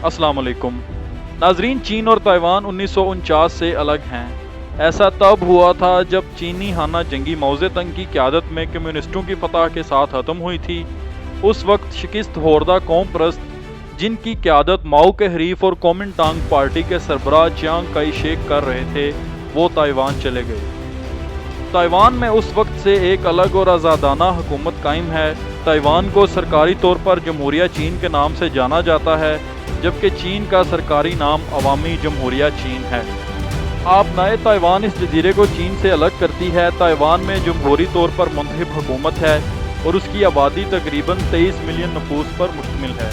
अस्सलाम वालेकुम नाजरीन, चीन और ताइवान 1949 से अलग हैं। ऐसा तब हुआ था जब चीनी हाना जंगी मौजे तंग की क़यादत में कम्युनिस्टों की फतह के साथ ख़त्म हुई थी। उस वक्त शिकस्त होरदा कौम परस्त, जिनकी क़यादत माओ के हरीफ और कोमिंटांग पार्टी के सरबराह चियांग काई शेक कर रहे थे, वो ताइवान चले गए। ताइवान में उस वक्त से एक अलग और आज़ादाना हुकूमत कायम है। ताइवान को सरकारी तौर पर जमहूरिया चीन के नाम से जाना जाता है, जबकि चीन का सरकारी नाम अवामी जमहूरिया चीन है। आबनाए ताइवान इस जजीरे को चीन से अलग करती है। ताइवान में जमहूरी तौर पर मुंतखब हुकूमत है और उसकी आबादी तकरीबन 23 मिलियन नफूस पर मुश्तमिल है।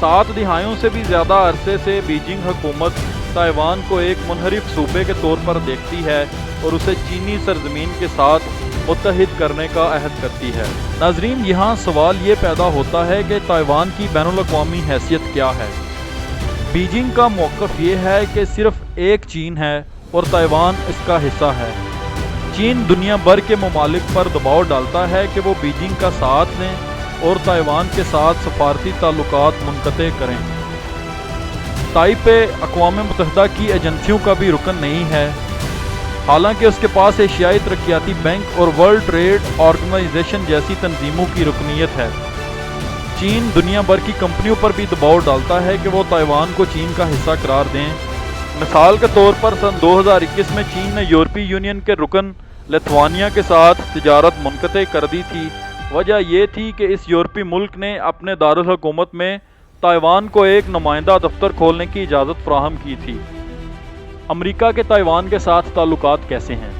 7 दिहाइयों से भी ज़्यादा अरसे से बीजिंग हुकूमत ताइवान को एक मुनहरिफ सूबे के तौर पर देखती है और उसे चीनी सरजमीन के साथ मुत्तहिद करने का अहद करती है। नाजरीन, यहाँ सवाल ये पैदा होता है कि ताइवान की बैनुल-अक़वामी हैसियत क्या है। बीजिंग का मौक़िफ़ ये है कि सिर्फ एक चीन है और ताइवान इसका हिस्सा है। चीन दुनिया भर के ममालिक पर दबाव डालता है कि वो बीजिंग का साथ लें और ताइवान के साथ सफारती ताल्लुकात मुनक़ते करें। ताइपे अक़वाम मुत्तहिदा की एजेंसियों का भी रुकन नहीं है, हालांकि उसके पास एशियाई तरक्याती बैंक और वर्ल्ड ट्रेड ऑर्गेनाइजेशन जैसी तंजीमों की रुकनीत है। चीन दुनिया भर की कंपनियों पर भी दबाव डालता है कि वो ताइवान को चीन का हिस्सा करार दें। मिसाल के तौर पर सन 2021 में चीन ने यूरोपीय यूनियन के रुकन लिथुआनिया के साथ तिजारत मुनक़ते कर दी थी। वजह यह थी कि इस यूरोपीय मुल्क ने अपने दारुल हुकूमत में ताइवान को एक नुमाइंदा दफ्तर खोलने की इजाज़त फराहम की थी। अमेरिका के ताइवान के साथ ताल्लुकात कैसे हैं?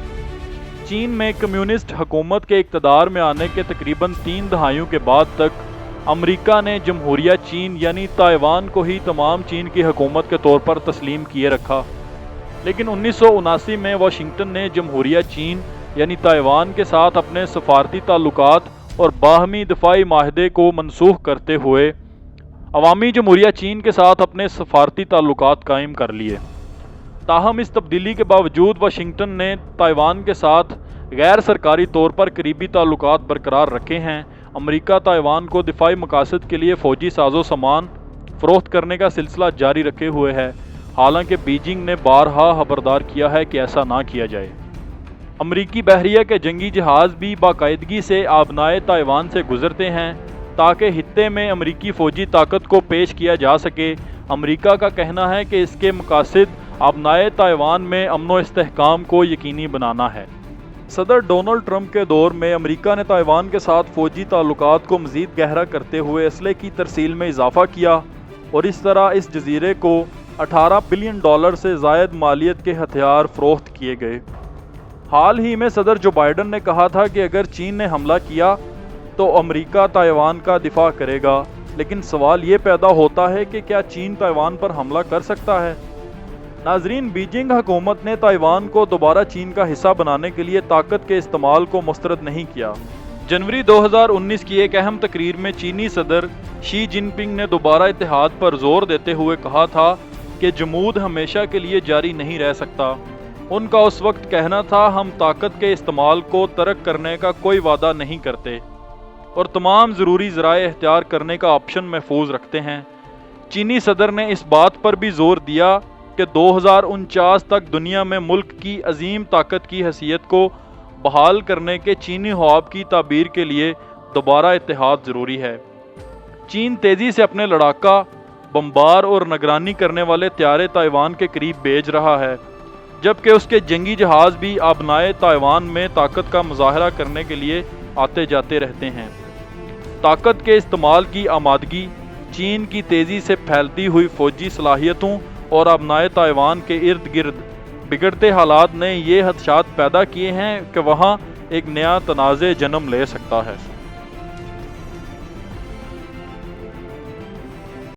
चीन में कम्युनिस्ट हुकूमत के इक़्तिदार में आने के तकरीबन 3 दहाइयों के बाद तक अमेरिका ने जमहूरिया चीन यानी ताइवान को ही तमाम चीन की हुकूमत के तौर पर तस्लीम किए रखा। लेकिन 1979 में वाशिंगटन ने जमहूरिया चीन यानी ताइवान के साथ अपने सफारती ताल्लुकात और बाहमी दिफाई माहदे को मनसूख करते हुए अवामी जमहूरिया चीन के साथ अपने सफारती ताल्लुकात कायम कर लिए। ताहम इस तब्दीली के बावजूद वाशिंगटन ने ताइवान के साथ गैर सरकारी तौर पर करीबी ताल्लुकात बरकरार रखे हैं। अमेरिका ताइवान को दिफाई मकासद के लिए फ़ौजी साजो सामान फ़रोख्त करने का सिलसिला जारी रखे हुए है, हालांकि बीजिंग ने बारहा खबरदार किया है कि ऐसा ना किया जाए। अमरीकी बहरिया के जंगी जहाज़ भी बाकायदगी से आबनाए ताइवान से गुजरते हैं ताकि हित्ते में अमरीकी फ़ौजी ताकत को पेश किया जा सके। अमरीका का कहना है कि इसके मकासद आबनाए ताइवान में अमन व इस्तेहकाम को यकीनी बनाना है। सदर डोनाल्ड ट्रंप के दौर में अमेरिका ने ताइवान के साथ फ़ौजी ताल्लुकात को मज़ीद गहरा करते हुए असले की तरसील में इजाफ़ा किया और इस तरह इस जजीरे को $18 बिलियन से ज़ायद मालियत के हथियार फ़रोख्त किए गए। हाल ही में सदर जो बाइडन ने कहा था कि अगर चीन ने हमला किया तो अमेरिका ताइवान का दिफा करेगा, लेकिन सवाल ये पैदा होता है कि क्या चीन ताइवान पर हमला कर सकता है? नाजरीन, बीजिंग हुकूमत ने ताइवान को दोबारा चीन का हिस्सा बनाने के लिए ताकत के इस्तेमाल को मुस्तरद नहीं किया। जनवरी 2019 की एक अहम तकरीर में चीनी सदर शी जिनपिंग ने दोबारा इत्तेहाद पर जोर देते हुए कहा था कि जमूद हमेशा के लिए जारी नहीं रह सकता। उनका उस वक्त कहना था, हम ताकत के इस्तेमाल को तर्क करने का कोई वादा नहीं करते और तमाम ज़रूरी ज़राए इख्तियार करने का ऑप्शन महफूज रखते हैं। चीनी सदर ने इस बात पर भी जोर दिया कि 2049 तक दुनिया में मुल्क की अजीम ताकत की हैसियत को बहाल करने के चीनी ख्वाब की ताबीर के लिए दोबारा इत्तेहाद ज़रूरी है। चीन तेज़ी से अपने लड़ाका, बमबार और निगरानी करने वाले त्यारे ताइवान के करीब भेज रहा है, जबकि उसके जंगी जहाज़ भी आबनाए ताइवान में ताकत का मुजाहरा करने के लिए आते जाते रहते हैं। ताकत के इस्तेमाल की आमादगी, चीन की तेज़ी से फैलती हुई फ़ौजी सलाहियतों और आबनाए ताइवान के इर्द गिर्द बिगड़ते हालात ने ये खदशात पैदा किए हैं कि वहाँ एक नया तनाज़े जन्म ले सकता है।